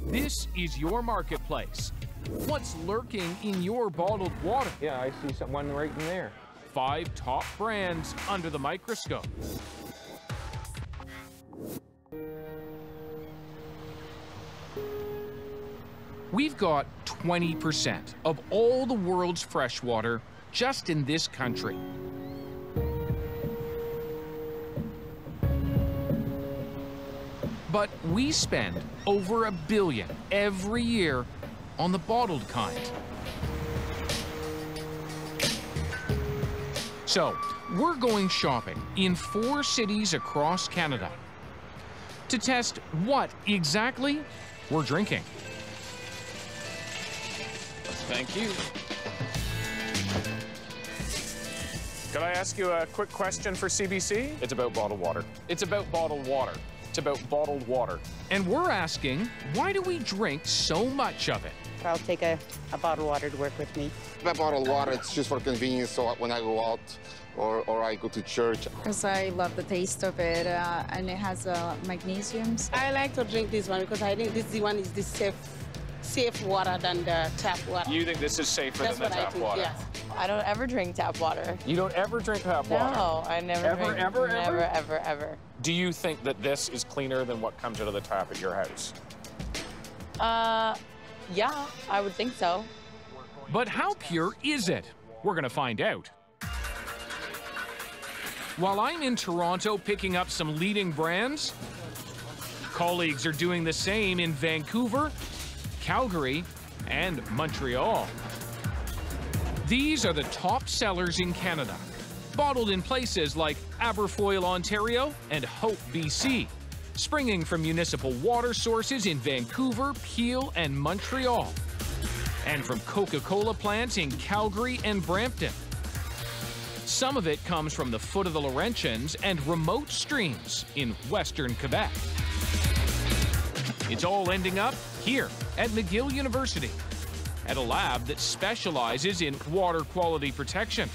This is your marketplace. What's lurking in your bottled water? Yeah, I see one right in there. 5 top brands under the microscope. We've got 20% of all the world's fresh water just in this country. But we spend over $1 billion every year on the bottled kind. So, we're going shopping in 4 cities across Canada to test what exactly we're drinking. Thank you. Could I ask you a quick question for CBC? It's about bottled water. It's about bottled water. It's about bottled water. And we're asking, why do we drink so much of it? I'll take a bottle of water to work with me. That bottled water, it's just for convenience, so when I go out or I go to church. Because I love the taste of it, and it has magnesiums. I like to drink this one because I think this one is the safe water than the tap water. You think this is safer than the tap water? Yes. I don't ever drink tap water. You don't ever drink tap water? No, I never drink. Ever. Do you think that this is cleaner than what comes out of the tap at your house? Yeah, I would think so. But how pure is it? We're gonna find out. While I'm in Toronto picking up some leading brands, colleagues are doing the same in Vancouver, Calgary, and Montreal. These are the top sellers in Canada, bottled in places like Aberfoyle, Ontario, and Hope, BC, springing from municipal water sources in Vancouver, Peel, and Montreal, and from Coca-Cola plants in Calgary and Brampton. Some of it comes from the foot of the Laurentians and remote streams in western Quebec. It's all ending up here at McGill University, at a lab that specializes in water quality protection.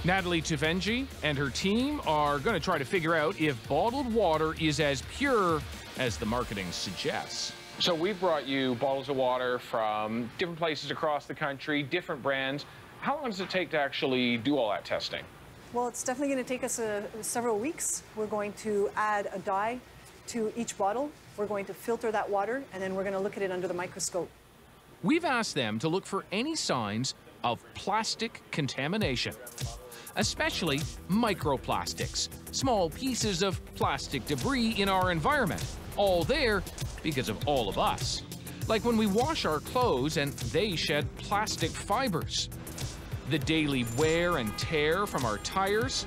Natalie Tivenji and her team are going to try to figure out if bottled water is as pure as the marketing suggests. So we've brought you bottles of water from different places across the country, different brands. How long does it take to actually do all that testing? Well, it's definitely going to take us several weeks. We're going to add a dye to each bottle. We're going to filter that water, and then we're going to look at it under the microscope. We've asked them to look for any signs of plastic contamination, especially microplastics, small pieces of plastic debris in our environment, all there because of all of us. Like when we wash our clothes and they shed plastic fibers, the daily wear and tear from our tires,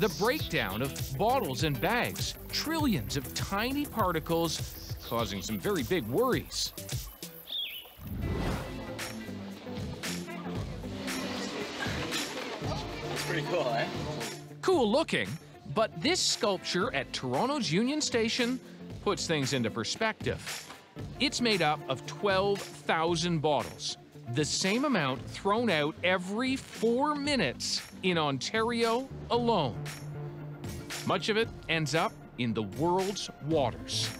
the breakdown of bottles and bags, trillions of tiny particles causing some very big worries. Pretty cool, eh? Cool looking, but this sculpture at Toronto's Union Station puts things into perspective. It's made up of 12,000 bottles, the same amount thrown out every 4 minutes in Ontario alone. Much of it ends up in the world's waters.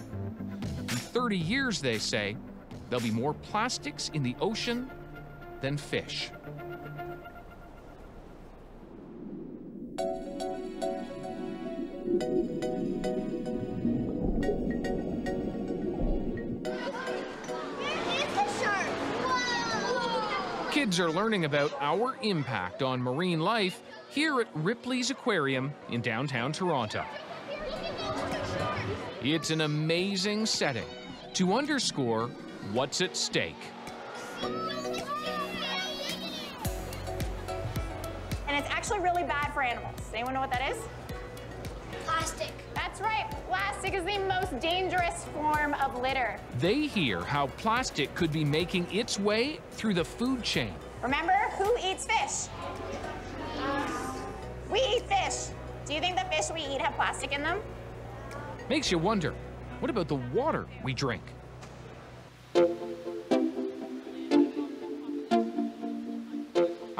In 30 years, they say, there'll be more plastics in the ocean than fish. Kids are learning about our impact on marine life here at Ripley's Aquarium in downtown Toronto. It's an amazing setting to underscore what's at stake. And it's actually really bad for animals. Does anyone know what that is? Plastic. That's right. Plastic is the most dangerous form of litter. They hear how plastic could be making its way through the food chain. Remember, who eats fish? We eat fish. Do you think the fish we eat have plastic in them? Makes you wonder, what about the water we drink?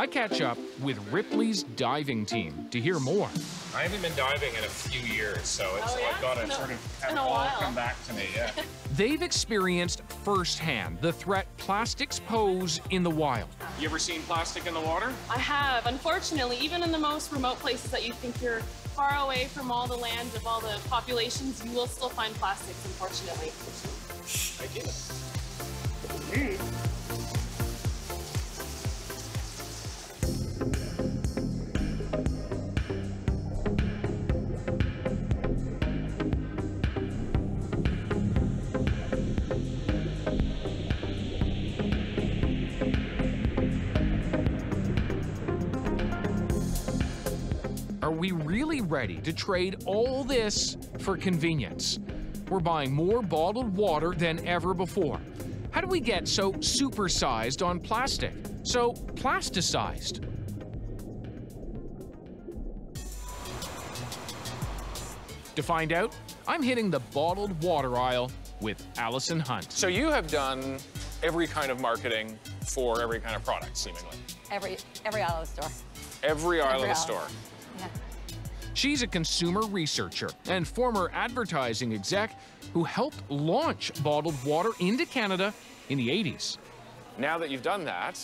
I catch up with Ripley's diving team to hear more. I haven't been diving in a few years, so I've got to sort of have it all come back to me, yeah. They've experienced firsthand the threat plastics pose in the wild. You ever seen plastic in the water? I have. Unfortunately, even in the most remote places that you think you're far away from all the land of all the populations, you will still find plastics, unfortunately. I get it. Are we really ready to trade all this for convenience? We're buying more bottled water than ever before. How do we get so supersized on plastic? So plasticized? To find out, I'm hitting the bottled water aisle with Allison Hunt. So you have done every kind of marketing for every kind of product, seemingly. Every aisle of the store. Every aisle of the store. Yeah. She's a consumer researcher and former advertising exec who helped launch bottled water into Canada in the 80s. Now that you've done that,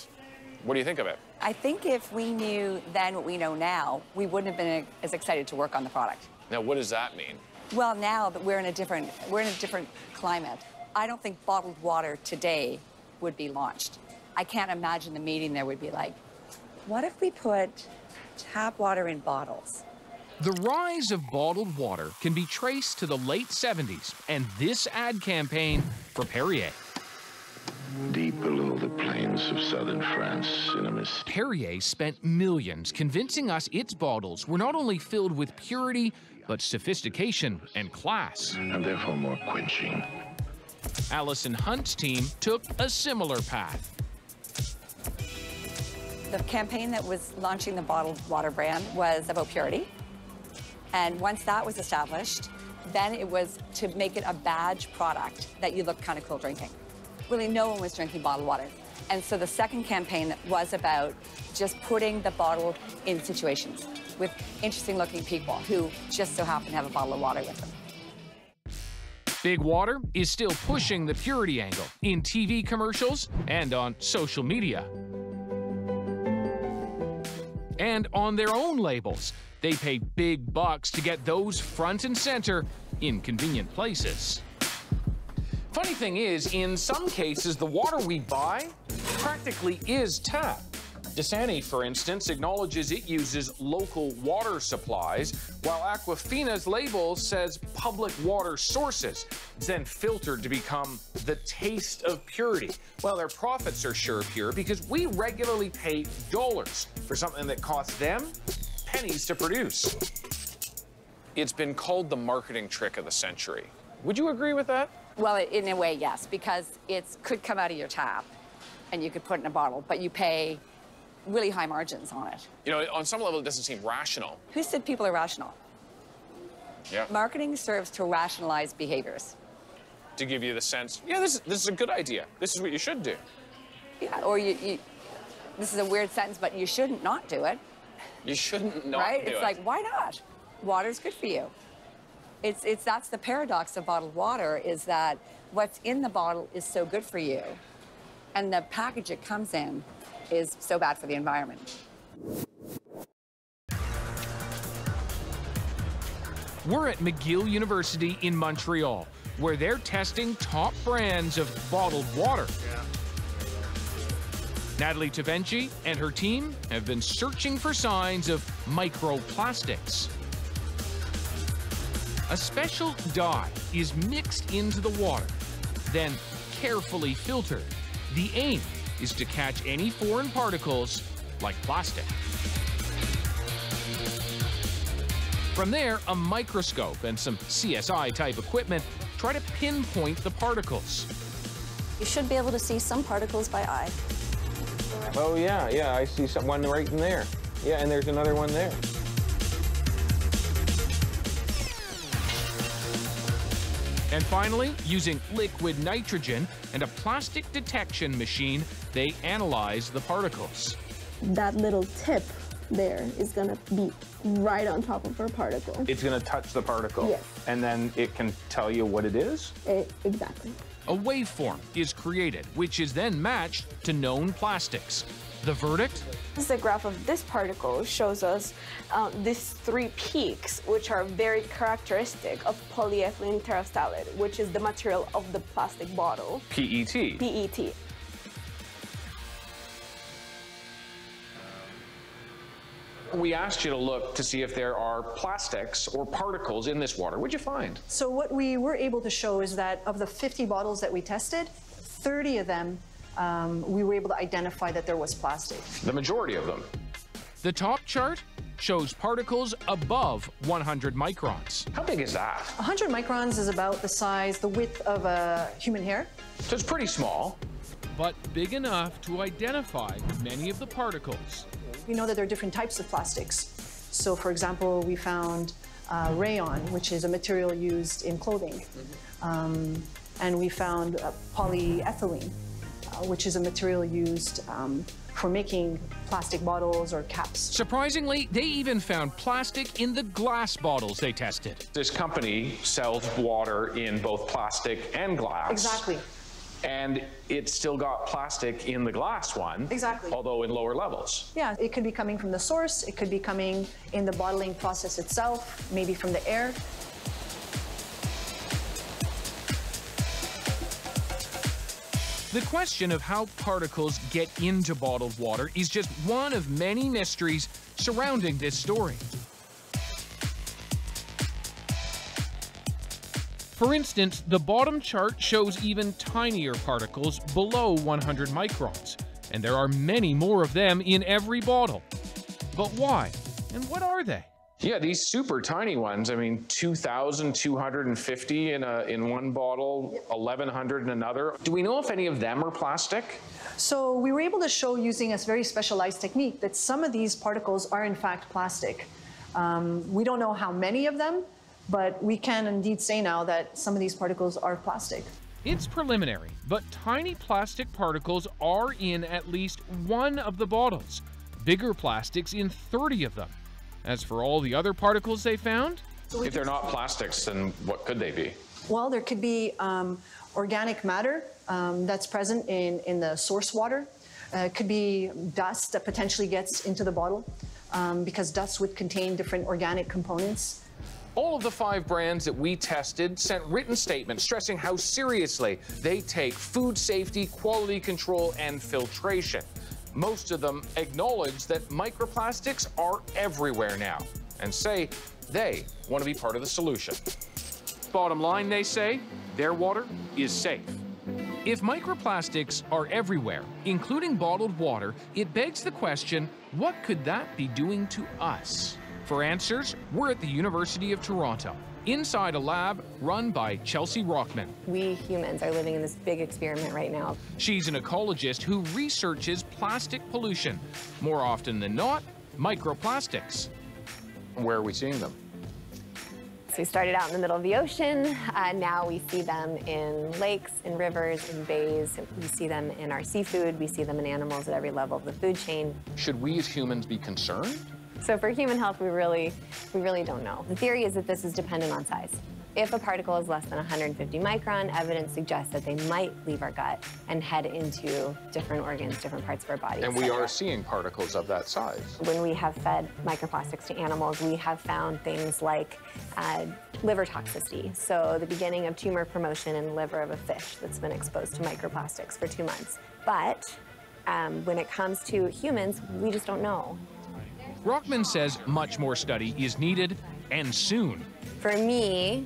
what do you think of it? I think if we knew then what we know now, we wouldn't have been as excited to work on the product. Now, what does that mean? Well, now that we're in a different climate, I don't think bottled water today would be launched. I can't imagine the meeting there would be like, what if we put tap water in bottles? The rise of bottled water can be traced to the late 70s and this ad campaign for Perrier. Deep below the plains of southern France, in a mist. Perrier spent millions convincing us its bottles were not only filled with purity, but sophistication and class. And therefore more quenching. Allison Hunt's team took a similar path. The campaign that was launching the bottled water brand was about purity. And once that was established, then it was to make it a badge product that you look kind of cool drinking. Really, no one was drinking bottled water. And so the second campaign was about just putting the bottle in situations with interesting looking people who just so happen to have a bottle of water with them. Big Water is still pushing the purity angle in TV commercials and on social media. And on their own labels, they pay big bucks to get those front and center in convenient places. Funny thing is, in some cases, the water we buy practically is tap. Dasani, for instance, acknowledges it uses local water supplies, while Aquafina's label says public water sources. It's then filtered to become the taste of purity. Well, their profits are sure pure because we regularly pay dollars for something that costs them pennies to produce. It's been called the marketing trick of the century. Would you agree with that? Well, in a way, yes, because it could come out of your tap and you could put it in a bottle, but you pay really high margins on it. You know, on some level, it doesn't seem rational. Who said people are rational? Yeah. Marketing serves to rationalize behaviors. To give you the sense, yeah, this is a good idea. This is what you should do. Yeah, or this is a weird sentence, but you shouldn't not do it. You shouldn't not right? do it. It's like, why not? Water's good for you. That's the paradox of bottled water, is that what's in the bottle is so good for you, and the package it comes in is so bad for the environment. We're at McGill University in Montreal, where they're testing top brands of bottled water. Yeah. Natalie Tavenci and her team have been searching for signs of microplastics. A special dye is mixed into the water, then carefully filtered. The aim is to catch any foreign particles like plastic. From there, a microscope and some CSI-type equipment try to pinpoint the particles. You should be able to see some particles by eye. Oh, yeah, I see one right in there. Yeah, and there's another one there. And finally, using liquid nitrogen and a plastic detection machine, they analyze the particles. that little tip there is gonna be right on top of our particle. It's going to touch the particle? Yes. And then it can tell you what it is? Exactly. A waveform is created, which is then matched to known plastics. The verdict? The graph of this particle shows us these three peaks, which are very characteristic of polyethylene terephthalate, which is the material of the plastic bottle. PET. PET. We asked you to look to see if there are plastics or particles in this water. What'd you find? So what we were able to show is that of the 50 bottles that we tested, 30 of them, we were able to identify that there was plastic. The majority of them. The top chart shows particles above 100 microns. How big is that? 100 microns is about the size, the width of a human hair. So it's pretty small. But big enough to identify many of the particles. We know that there are different types of plastics. So for example, we found rayon, which is a material used in clothing. And we found polyethylene, which is a material used for making plastic bottles or caps. Surprisingly, they even found plastic in the glass bottles they tested. This company sells water in both plastic and glass. Exactly. And it's still got plastic in the glass one. Exactly. Although in lower levels. Yeah, it could be coming from the source, it could be coming in the bottling process itself, maybe from the air. The question of how particles get into bottled water is just one of many mysteries surrounding this story. For instance, the bottom chart shows even tinier particles below 100 microns, and there are many more of them in every bottle. But why? And what are they? Yeah, these super tiny ones, I mean, 2,250 in one bottle, 1,100 in another. Do we know if any of them are plastic? So we were able to show using a very specialized technique that some of these particles are in fact plastic. We don't know how many of them, but we can indeed say now that some of these particles are plastic. It's preliminary, but tiny plastic particles are in at least one of the bottles, bigger plastics in 30 of them. As for all the other particles they found? If they're not plastics, then what could they be? Well, there could be organic matter that's present in the source water. It could be dust that potentially gets into the bottle because dust would contain different organic components. All of the 5 brands that we tested sent written statements stressing how seriously they take food safety, quality control, and filtration. Most of them acknowledge that microplastics are everywhere now and say they want to be part of the solution. Bottom line, they say, their water is safe. If microplastics are everywhere, including bottled water, it begs the question, what could that be doing to us? For answers, we're at the University of Toronto, inside a lab run by Chelsea Rockman. We humans are living in this big experiment right now. She's an ecologist who researches plastic pollution. More often than not, microplastics. Where are we seeing them? So we started out in the middle of the ocean. Now we see them in lakes, in rivers, in bays. We see them in our seafood. We see them in animals at every level of the food chain. Should we as humans be concerned? So for human health, we really don't know. The theory is that this is dependent on size. If a particle is less than 150 micron, evidence suggests that they might leave our gut and head into different organs, different parts of our body. And we are seeing particles of that size. When we have fed microplastics to animals, we have found things like liver toxicity. So the beginning of tumor promotion in the liver of a fish that's been exposed to microplastics for 2 months. But when it comes to humans, we just don't know. Rockman says much more study is needed, and soon. For me,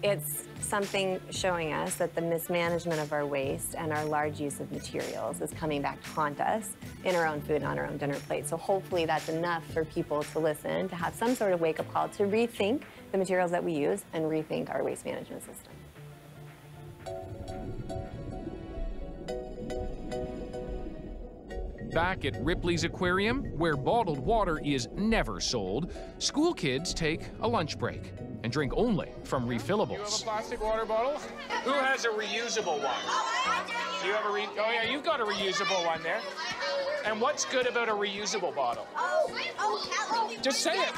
it's something showing us that the mismanagement of our waste and our large use of materials is coming back to haunt us in our own food and on our own dinner plate. So hopefully that's enough for people to listen, to have some sort of wake-up call, to rethink the materials that we use and rethink our waste management system. Back at Ripley's Aquarium, where bottled water is never sold, school kids take a lunch break and drink only from refillables. You have a plastic water bottle? Who has a reusable one? Do you have a oh yeah, you've got a reusable one there. And what's good about a reusable bottle? Just say it.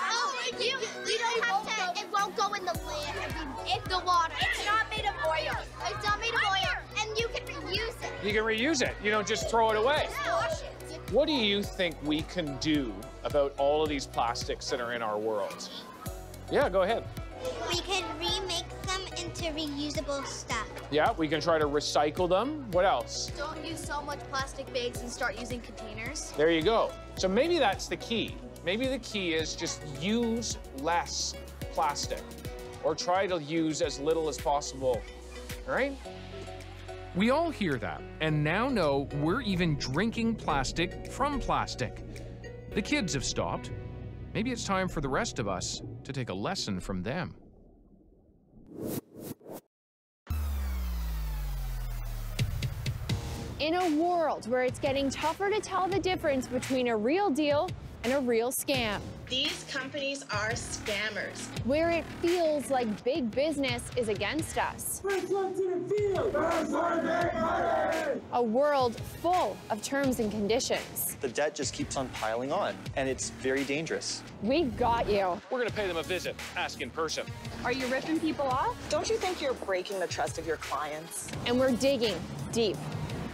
You don't have to, it won't go in the land. It's the water. It's not made of oil. It's not made of oil. And you can reuse it. You can reuse it. You don't just throw it away. Wash it. What do you think we can do about all of these plastics that are in our world? Yeah, go ahead. We can remake them into reusable stuff. Yeah, we can try to recycle them. What else? Don't use so much plastic bags and start using containers. There you go. So maybe that's the key. Maybe the key is just use less plastic or try to use as little as possible, all right? We all hear that and now know we're even drinking plastic from plastic. The kids have stopped. Maybe it's time for the rest of us to take a lesson from them. In a world where it's getting tougher to tell the difference between a real deal and a real scam. These companies are scammers. Where it feels like big business is against us. A world full of terms and conditions. The debt just keeps on piling on, and it's very dangerous. We got you. We're gonna pay them a visit, ask in person. Are you ripping people off? Don't you think you're breaking the trust of your clients? And we're digging deep.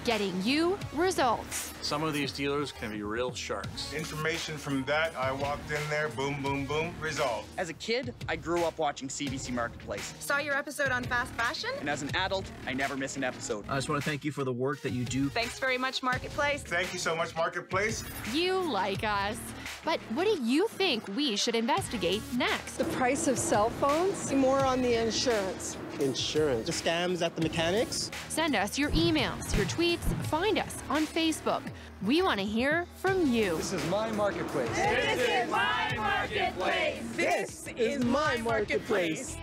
Getting you results. Some of these dealers can be real sharks. Information from that, I walked in there, boom, boom, boom, resolved. As a kid, I grew up watching CBC Marketplace. Saw your episode on fast fashion? And as an adult, I never miss an episode. I just want to thank you for the work that you do. Thanks very much, Marketplace. Thank you so much, Marketplace. You like us. But what do you think we should investigate next? The price of cell phones? More on the insurance. Insurance. The scams at the mechanics? Send us your emails, your tweets, find us on Facebook. We want to hear from you. This is my marketplace. This is my marketplace. This is my marketplace.